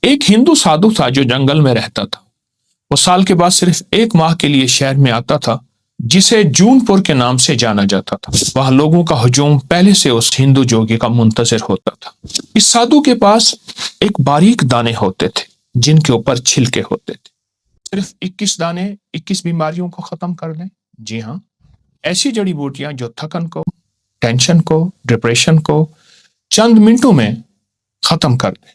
ایک ہندو سادھو تھا جو جنگل میں رہتا تھا۔ وہ سال کے بعد صرف 1 ماہ کے لیے شہر میں آتا تھا جسے جون پور کے نام سے جانا جاتا تھا۔ وہاں لوگوں کا ہجوم پہلے سے اس ہندو جوگی کا منتظر ہوتا تھا۔ اس سادھو کے پاس ایک باریک دانے ہوتے تھے جن کے اوپر چھلکے ہوتے تھے۔ صرف 21 دانے 21 بیماریوں کو ختم کر دیں۔ جی ہاں، ایسی جڑی بوٹیاں جو تھکن کو، ٹینشن کو، ڈپریشن کو چند منٹوں میں ختم کر دیں۔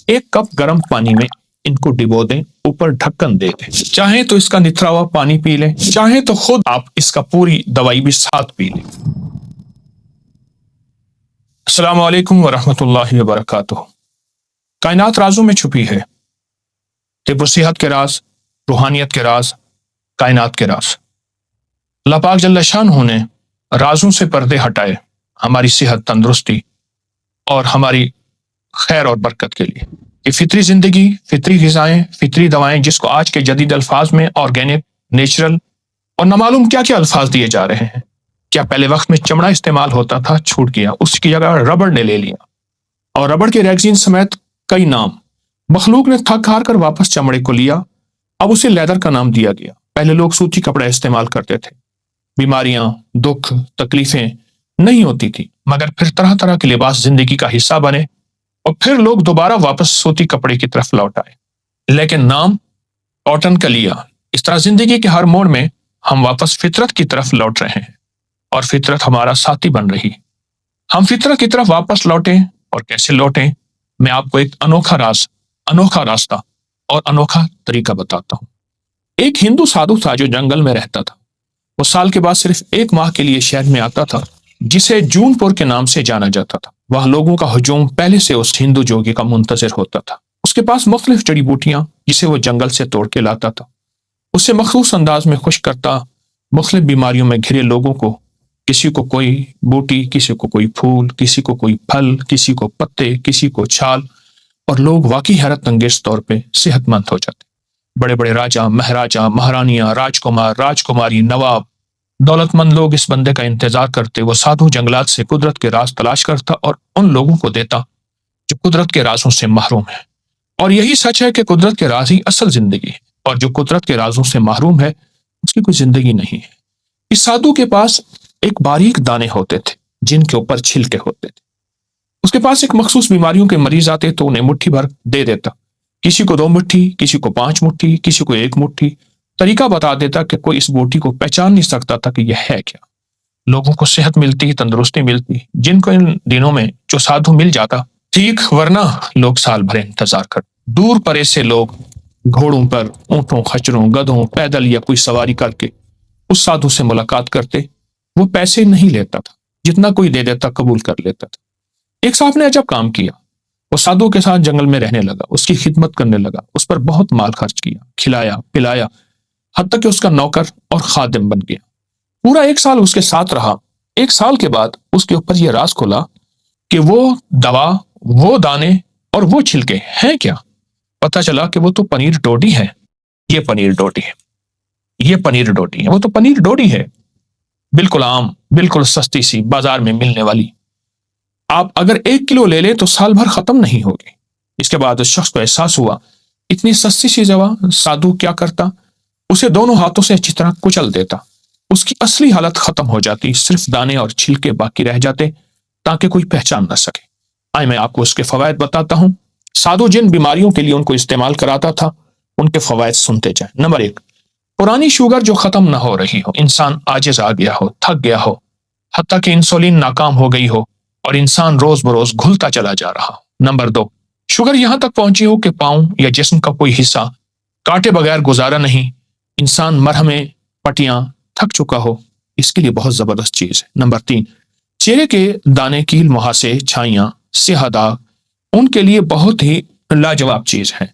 1 کپ گرم پانی میں ان کو ڈبو دیں، اوپر ڈھکن دے دیں۔ چاہیں تو اس کا نتھرا ہوا پانی پی لیں، چاہیں تو خود آپ اس کا پوری دوائی بھی ساتھ پی لیں۔ السلام علیکم ورحمۃ اللہ وبرکاتہ۔ کائنات رازوں میں چھپی ہے۔ طب و صحت کے راز، روحانیت کے راز، کائنات کے راز۔ اللہ پاک جل شانہ نے رازوں سے پردے ہٹائے ہماری صحت، تندرستی اور ہماری خیر اور برکت کے لیے۔ یہ فطری زندگی، فطری غذائیں، فطری دوائیں، جس کو آج کے جدید الفاظ میں آرگینک، نیچرل اور نامعلوم کیا کیا الفاظ دیے جا رہے ہیں۔ کیا پہلے وقت میں چمڑا استعمال ہوتا تھا؟ چھوٹ گیا، اس کی جگہ ربڑ نے لے لیا، اور ربڑ کے ریگزین سمیت کئی نام۔ مخلوق نے تھک ہار کر واپس چمڑے کو لیا، اب اسے لیدر کا نام دیا گیا۔ پہلے لوگ سوتی کپڑے استعمال کرتے تھے، بیماریاں، دکھ، تکلیفیں نہیں ہوتی تھی، مگر پھر طرح طرح کے لباس زندگی کا حصہ بنے اور پھر لوگ دوبارہ واپس سوتی کپڑے کی طرف لوٹ آئے، لیکن نام کاٹن کا لیا۔ اس طرح زندگی کے ہر موڑ میں ہم واپس فطرت کی طرف لوٹ رہے ہیں، اور فطرت ہمارا ساتھی بن رہی ہے۔ ہم فطرت کی طرف واپس لوٹیں، اور کیسے لوٹیں، میں آپ کو ایک انوکھا راز، انوکھا راستہ اور انوکھا طریقہ بتاتا ہوں۔ ایک ہندو سادھو تھا جو جنگل میں رہتا تھا۔ وہ سال کے بعد صرف 1 ماہ کے لیے شہر میں آتا تھا جسے جون پور کے نام سے جانا جاتا تھا۔ وہاں لوگوں کا ہجوم پہلے سے اس ہندو جوگی کا منتظر ہوتا تھا۔ اس کے پاس مختلف جڑی بوٹیاں جسے وہ جنگل سے توڑ کے لاتا تھا، اسے مخصوص انداز میں خشک کرتا، مختلف بیماریوں میں گھرے لوگوں کو، کسی کو کوئی بوٹی، کسی کو کوئی پھول، کسی کو کوئی پھل، کسی کو پتے، کسی کو چھال، اور لوگ واقعی حیرت انگیز طور پہ صحت مند ہو جاتے۔ بڑے بڑے راجا، مہاراجا، مہارانیاں، راجکمار، راجکماری، نواب، دولت مند لوگ اس بندے کا انتظار کرتے۔ وہ سادھو جنگلات سے قدرت کے راز تلاش کرتا اور ان لوگوں کو دیتا جو قدرت کے رازوں سے محروم ہے۔ اور یہی سچ ہے کہ قدرت کے راز ہی اصل زندگی ہے، اور جو قدرت کے رازوں سے محروم ہے اس کی کوئی زندگی نہیں ہے۔ اس سادھو کے پاس ایک باریک دانے ہوتے تھے جن کے اوپر چھلکے ہوتے تھے۔ اس کے پاس ایک مخصوص بیماریوں کے مریض آتے تو انہیں مٹھی بھر دے دیتا، کسی کو 2 مٹھی، کسی کو 5 مٹھی، کسی کو 1 مٹھی۔ طریقہ بتا دیتا کہ کوئی اس بوٹی کو پہچان نہیں سکتا تھا کہ یہ ہے کیا۔ لوگوں کو صحت ملتی، تندرستی ملتی، جن کو ان دنوں میں جو سادھو مل جاتا ٹھیک، ورنہ لوگ سال بھر انتظار کر۔ دور پرے سے لوگ گھوڑوں پر، اونٹوں، خچروں، گدھوں، پیدل یا کوئی سواری کر کے اس سادھو سے ملاقات کرتے۔ وہ پیسے نہیں لیتا تھا، جتنا کوئی دے دیتا قبول کر لیتا تھا۔ ایک صاحب نے عجب کام کیا، وہ سادھو کے ساتھ جنگل میں رہنے لگا، اس کی خدمت کرنے لگا، اس پر بہت مال خرچ کیا، کھلایا پلایا، حتیٰ کہ اس کا نوکر اور خادم بن گیا۔ پورا 1 سال اس کے ساتھ رہا۔ 1 سال کے بعد اس کے اوپر یہ راز کھلا کہ وہ دوا، وہ دانے اور وہ چھلکے ہیں کیا۔ پتہ چلا کہ وہ تو پنیر ڈوڈی ہے۔ یہ پنیر ڈوڈی ہے، یہ پنیر ڈوڈی ہے، وہ تو پنیر ڈوڈی ہے، بالکل عام، بالکل سستی سی، بازار میں ملنے والی۔ آپ اگر 1 کلو لے لیں تو سال بھر ختم نہیں ہوگی۔ اس کے بعد اس شخص کو احساس ہوا اتنی سستی سی دوا سادھو کیا کرتا، اسے دونوں ہاتھوں سے اچھی طرح کچل دیتا، اس کی اصلی حالت ختم ہو جاتی، صرف دانے اور چھلکے باقی رہ جاتے تاکہ کوئی پہچان نہ سکے۔ آئے میں آپ کو اس کے فوائد بتاتا ہوں۔ سادھو جن بیماریوں کے لیے ان کو استعمال کراتا تھا ان کے فوائد سنتے جائیں۔ نمبر 1، پرانی شوگر جو ختم نہ ہو رہی ہو، انسان عاجز آ گیا ہو، تھک گیا ہو، حتیٰ کہ انسولین ناکام ہو گئی ہو اور انسان روز بروز گھلتا چلا جا رہا ہو۔ نمبر 2، شوگر یہاں تک پہنچی ہو کہ پاؤں یا جسم کا کوئی حصہ کاٹے بغیر گزارا نہیں، انسان مرہمیں، پٹیاں تھک چکا ہو، اس کے لیے بہت زبردست چیز ہے۔ نمبر 3، چہرے کے دانے، کیل، مہاسے، چھائیاں، سیاہ داغ، ان کے لیے بہت ہی لاجواب چیز ہے۔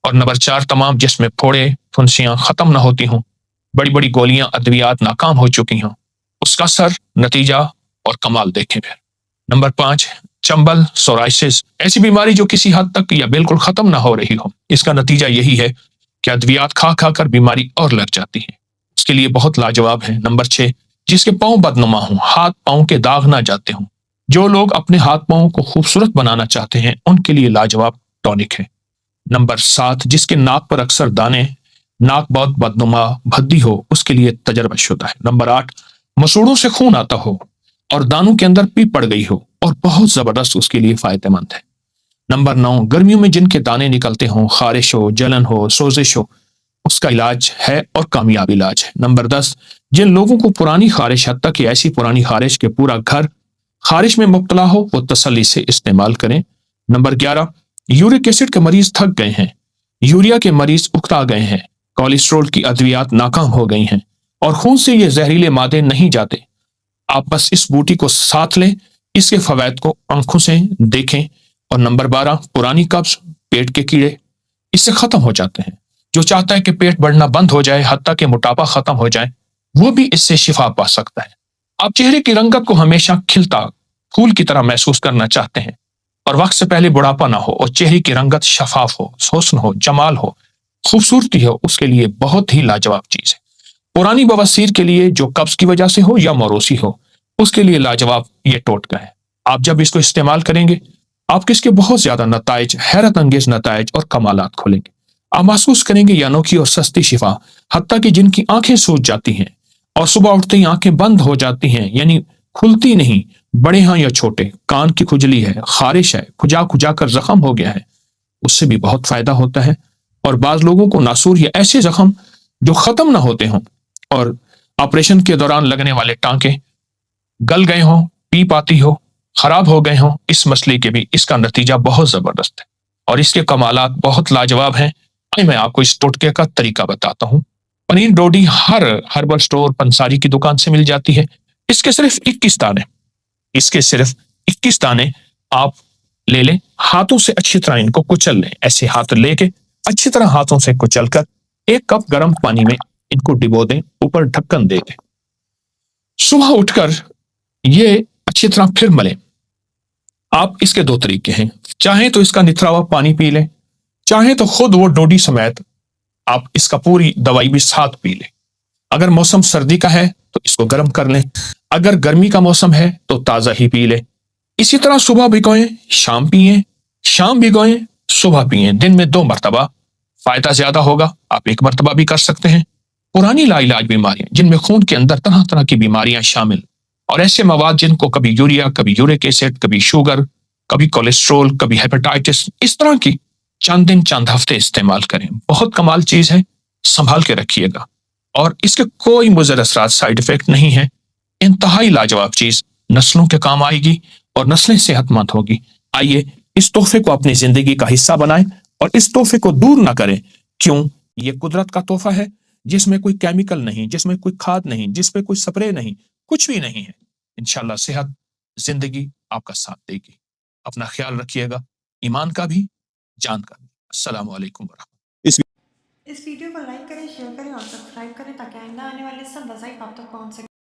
اور نمبر 4، تمام جسم میں پھوڑے، پھنسیاں ختم نہ ہوتی ہوں، بڑی بڑی گولیاں، ادویات ناکام ہو چکی ہوں، اس کا اثر، نتیجہ اور کمال دیکھیں پھر۔ نمبر 5، چمبل، سورائسس، ایسی بیماری جو کسی حد تک یا بالکل ختم نہ ہو رہی ہو، اس کا نتیجہ یہی ہے کہ ادویات کھا کھا کر بیماری اور لگ جاتی ہے، اس کے لیے بہت لاجواب ہے۔ نمبر 6، جس کے پاؤں بدنما ہوں، ہاتھ پاؤں کے داغ نہ جاتے ہوں، جو لوگ اپنے ہاتھ پاؤں کو خوبصورت بنانا چاہتے ہیں ان کے لیے لاجواب ٹونک ہے۔ نمبر 7، جس کے ناک پر اکثر دانے، ناک بہت بدنما بھدی ہو، اس کے لیے تجربہ شدہ ہے۔ نمبر 8، مسوڑوں سے خون آتا ہو اور دانوں کے اندر پیپ پڑ گئی ہو اور بہت زبردست، اس کے لیے فائدہ مند ہے۔ نمبر 9، گرمیوں میں جن کے دانے نکلتے ہوں، خارش ہو، جلن ہو، سوزش ہو، اس کا علاج ہے اور کامیاب علاج ہے۔ نمبر 10، جن لوگوں کو پرانی خارش، حتیٰ کہ ایسی پرانی خارش کہ پورا گھر خارش میں مبتلا ہو، وہ تسلی سے استعمال کریں۔ نمبر 11، یورک ایسڈ کے مریض تھک گئے ہیں، یوریا کے مریض اکتا گئے ہیں، کولیسٹرول کی ادویات ناکام ہو گئی ہیں اور خون سے یہ زہریلے مادے نہیں جاتے، آپ بس اس بوٹی کو ساتھ لیں، اس کے فوائد کو آنکھوں سے دیکھیں۔ اور نمبر 12، پرانی قبض، پیٹ کے کیڑے اس سے ختم ہو جاتے ہیں۔ جو چاہتا ہے کہ پیٹ بڑھنا بند ہو جائے، حتیٰ کہ موٹاپا ختم ہو جائے، وہ بھی اس سے شفا پا سکتا ہے۔ آپ چہرے کی رنگت کو ہمیشہ کھلتا پھول کی طرح محسوس کرنا چاہتے ہیں اور وقت سے پہلے بڑھاپا نہ ہو اور چہرے کی رنگت شفاف ہو، حسن ہو، جمال ہو، خوبصورتی ہو، اس کے لیے بہت ہی لاجواب چیز ہے۔ پرانی بواسیر کے لیے، جو قبض کی وجہ سے ہو یا موروثی ہو، اس کے لیے لاجواب یہ ٹوٹکا ہے۔ آپ جب اس کو استعمال کریں گے، آپ کے اس کے بہت زیادہ نتائج، حیرت انگیز نتائج اور کمالات کھولیں گے۔ آپ محسوس کریں گے یہ انوکھی اور سستی شفا، حتیٰ کہ جن کی آنکھیں سوج جاتی ہیں اور صبح اٹھتے ہی آنکھیں بند ہو جاتی ہیں، یعنی کھلتی نہیں، بڑے ہاں یا چھوٹے، کان کی کھجلی ہے، خارش ہے، کھجا کھجا کر زخم ہو گیا ہے، اس سے بھی بہت فائدہ ہوتا ہے۔ اور بعض لوگوں کو ناسور یا ایسے زخم جو ختم نہ ہوتے ہوں اور آپریشن کے دوران لگنے والے ٹانکے گل گئے ہوں، پیپ آتی ہو، خراب ہو گئے ہوں، اس مسئلے کے بھی اس کا نتیجہ بہت زبردست ہے اور اس کے کمالات بہت لاجواب ہیں۔ میں آپ کو اس ٹوٹکے کا طریقہ بتاتا ہوں۔ پنیر ڈوڈی ہر ہربل سٹور، پنساری کی دکان سے مل جاتی ہے۔ اس کے صرف 21 دانے، اس کے صرف 21 دانے آپ لے لیں، ہاتھوں سے اچھی طرح ان کو کچل لیں، ایسے ہاتھ لے کے اچھی طرح ہاتھوں سے کچل کر 1 کپ گرم پانی میں ان کو ڈبو دیں، اوپر ڈھکن دے دیں۔ صبح اٹھ کر یہ اچھی طرح پھر ملیں۔ آپ اس کے 2 طریقے ہیں، چاہیں تو اس کا نتھرا ہوا پانی پی لیں، چاہیں تو خود وہ ڈوڈی سمیت آپ اس کا پوری دوائی بھی ساتھ پی لیں۔ اگر موسم سردی کا ہے تو اس کو گرم کر لیں، اگر گرمی کا موسم ہے تو تازہ ہی پی لیں۔ اسی طرح صبح بھگوئیں، شام پئیں، شام بھگوئیں، صبح پئیں، دن میں 2 مرتبہ۔ فائدہ زیادہ ہوگا، آپ 1 مرتبہ بھی کر سکتے ہیں۔ پرانی لا علاج بیماریاں، جن میں خون کے اندر طرح طرح کی بیماریاں شامل، اور ایسے مواد جن کو کبھی یوریا، کبھی یورک ایسڈ، کبھی شوگر، کبھی کولیسٹرول، کبھی ہیپاٹائٹس، اس طرح کی چند دن چند ہفتے استعمال کریں۔ بہت کمال چیز ہے، سنبھال کے رکھیے گا اور اس کے کوئی مضر اثرات، سائیڈ افیکٹ نہیں ہے۔ انتہائی لاجواب چیز، نسلوں کے کام آئے گی اور نسلیں صحت مند ہوگی۔ آئیے اس تحفے کو اپنی زندگی کا حصہ بنائیں اور اس تحفے کو دور نہ کریں۔ کیوں؟ یہ قدرت کا تحفہ ہے، جس میں کوئی کیمیکل نہیں، جس میں کوئی کھاد نہیں، جس پہ کوئی سپرے نہیں، کچھ بھی نہیں ہے۔ انشاءاللہ صحت زندگی آپ کا ساتھ دے گی۔ اپنا خیال رکھیے گا، ایمان کا بھی، جان کا بھی۔ السلام علیکم ورحمۃ اللہ۔ اس ویڈیو کو لائک کریں، شیئر کریں اور سبسکرائب کریں تاکہ آئندہ آنے والے سب وظائف آپ تک پہنچ سکیں۔